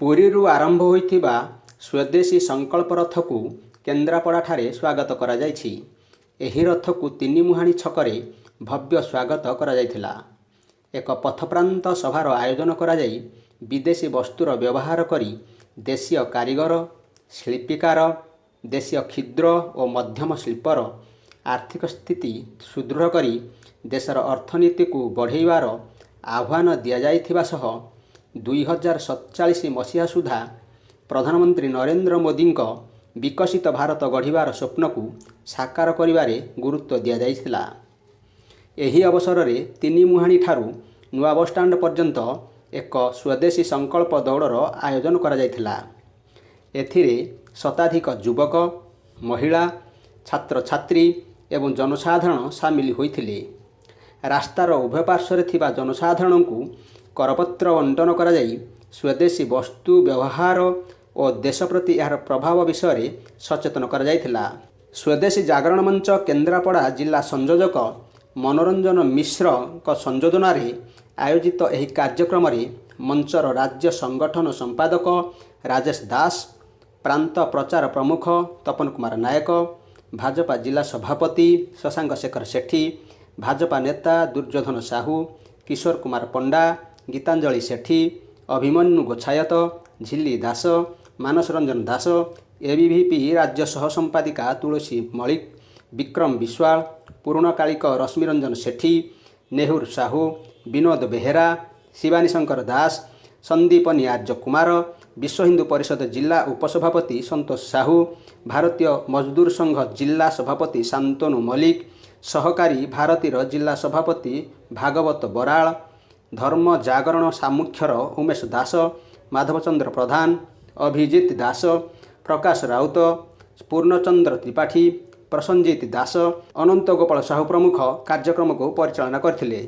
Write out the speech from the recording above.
ପୁରୀରୁ ଆରମ୍ଭ ହୋଇଥିବା ସ୍ୱଦେଶୀ ସଂକଳ୍ପ ରଥକୁ କେନ୍ଦ୍ରାପଡ଼ାଠାରେ ସ୍ୱାଗତ କରାଯାଇଛି। ଏହି ରଥକୁ ତିନିମୁହାଣୀ ଛକରେ ଭବ୍ୟ ସ୍ୱାଗତ କରାଯାଇଥିଲା। ଏକ ପଥପ୍ରାନ୍ତ ସଭାର ଆୟୋଜନ କରାଯାଇ ବିଦେଶୀ ବସ୍ତୁର ବ୍ୟବହାର କରି ଦେଶୀୟ କାରିଗର, ଶିଳ୍ପୀକାର, ଦେଶୀୟ କ୍ଷୁଦ୍ର ଓ ମଧ୍ୟମ ଶିଳ୍ପର ଆର୍ଥିକ ସ୍ଥିତି ସୁଦୃଢ଼ କରି ଦେଶର ଅର୍ଥନୀତିକୁ ବଢ଼େଇବାର ଆହ୍ୱାନ ଦିଆଯାଇଥିବା ସହ 2047 ମସିହା ସୁଦ୍ଧା ପ୍ରଧାନମନ୍ତ୍ରୀ ନରେନ୍ଦ୍ର ମୋଦିଙ୍କ ବିକଶିତ ଭାରତ ଗଢ଼ିବାର ସ୍ୱପ୍ନକୁ ସାକାର କରିବାରେ ଗୁରୁତ୍ୱ ଦିଆଯାଇଥିଲା। ଏହି ଅବସରରେ ତିନିମୁହାଣୀ ଠାରୁ ନୂଆ ବସ୍ଷ୍ଟାଣ୍ଡ ପର୍ଯ୍ୟନ୍ତ ଏକ ସ୍ୱଦେଶୀ ସଂକଳ୍ପ ଦୌଡ଼ର ଆୟୋଜନ କରାଯାଇଥିଲା। ଏଥିରେ ଶତାଧିକ ଯୁବକ, ମହିଳା, ଛାତ୍ରଛାତ୍ରୀ ଏବଂ ଜନସାଧାରଣ ସାମିଲ ହୋଇଥିଲେ। ରାସ୍ତାର ଉଭୟ ପାର୍ଶ୍ୱରେ ଥିବା ଜନସାଧାରଣଙ୍କୁ କରପତ୍ର ବଣ୍ଟନ କରାଯାଇ ସ୍ୱଦେଶୀ ବସ୍ତୁ ବ୍ୟବହାର ଓ ଦେଶ ପ୍ରତି ଏହାର ପ୍ରଭାବ ବିଷୟରେ ସଚେତନ କରାଯାଇଥିଲା। ସ୍ୱଦେଶୀ ଜାଗରଣ ମଞ୍ଚ କେନ୍ଦ୍ରାପଡ଼ା ଜିଲ୍ଲା ସଂଯୋଜକ ମନୋରଞ୍ଜନ ମିଶ୍ରଙ୍କ ସଂଯୋଜନାରେ ଆୟୋଜିତ ଏହି କାର୍ଯ୍ୟକ୍ରମରେ ମଞ୍ଚର ରାଜ୍ୟ ସଂଗଠନ ସମ୍ପାଦକ ରାଜେଶ ଦାସ, ପ୍ରାନ୍ତ ପ୍ରଚାର ପ୍ରମୁଖ ତପନ କୁମାର ନାୟକ, ଭାଜପା ଜିଲ୍ଲା ସଭାପତି ଶଶାଙ୍କ ଶେଖର ସେଠୀ, ଭାଜପା ନେତା ଦୁର୍ଯ୍ୟୋଧନ ସାହୁ, କିଶୋର କୁମାର ପଣ୍ଡା, ଗୀତାଞ୍ଜଳି ସେଠୀ, ଅଭିମନ୍ୟୁ ଗୋଚ୍ଛାୟତ, ଝିଲ୍ଲୀ ଦାସ, ମାନସ ରଞ୍ଜନ ଦାସ, ଏବିଭିପି ରାଜ୍ୟ ସହ ସମ୍ପାଦିକା ତୁଳସୀ ମଳିକ, ବିକ୍ରମ ବିଶ୍ୱାଳ, ପୁରୁଣକାଳିକ ରଶ୍ମିରଞ୍ଜନ ସେଠୀ, ନେହୁର ସାହୁ, ବିନୋଦ ବେହେରା, ଶିବାନୀ ଶଙ୍କର ଦାସ, ସନ୍ଦୀପନୀ ଆର୍ଯ୍ୟ କୁମାର, ବିଶ୍ୱ ହିନ୍ଦୁ ପରିଷଦ ଜିଲ୍ଲା ଉପସଭାପତି ସନ୍ତୋଷ ସାହୁ, ଭାରତୀୟ ମଜଦୁର ସଂଘ ଜିଲ୍ଲା ସଭାପତି ଶାନ୍ତନୁ ମଲ୍ଲିକ, ସହକାରୀ ଭାରତୀର ଜିଲ୍ଲା ସଭାପତି ଭାଗବତ ବରାଳ, ଧର୍ମ ଜାଗରଣ ସାମୁଖ୍ୟର ଉମେଶ ଦାସ, ମାଧବଚନ୍ଦ୍ର ପ୍ରଧାନ, ଅଭିଜିତ ଦାସ, ପ୍ରକାଶ ରାଉତ, ପୂର୍ଣ୍ଣଚନ୍ଦ୍ର ତ୍ରିପାଠୀ, ପ୍ରସଞ୍ଜିତ ଦାସ, ଅନନ୍ତ ଗୋପାଳ ସାହୁ ପ୍ରମୁଖ କାର୍ଯ୍ୟକ୍ରମକୁ ପରିଚାଳନା କରିଥିଲେ।